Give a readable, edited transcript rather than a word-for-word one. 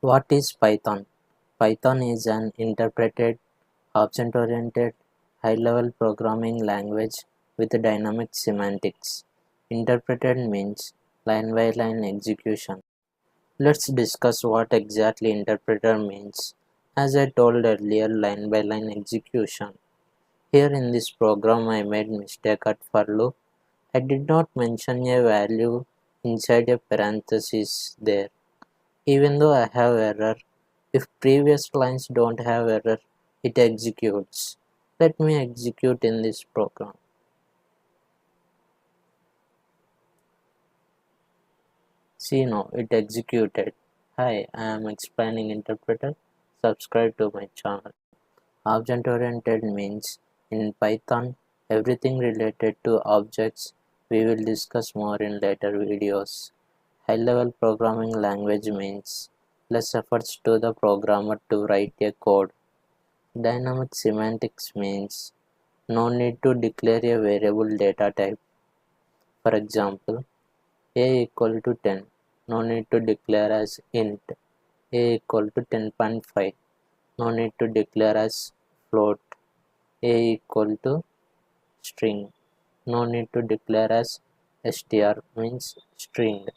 What is Python? Python is an interpreted, object-oriented, high-level programming language with dynamic semantics. Interpreted means line-by-line execution. Let's discuss what exactly interpreter means. As I told earlier, line-by-line execution. Here in this program I made mistake at for loop. I did not mention a value inside a parenthesis there. Even though I have error, if previous lines don't have error, it executes. Let me execute in this program. See now, it executed. Hi, I am explaining interpreter. Subscribe to my channel. Object-oriented means in Python, everything related to objects. We will discuss more in later videos. High-level programming language means less efforts to the programmer to write a code. Dynamic semantics means no need to declare a variable data type. For example, a equal to 10. No need to declare as int. A equal to 10.5. No need to declare as float. A equal to string. No need to declare as str means string.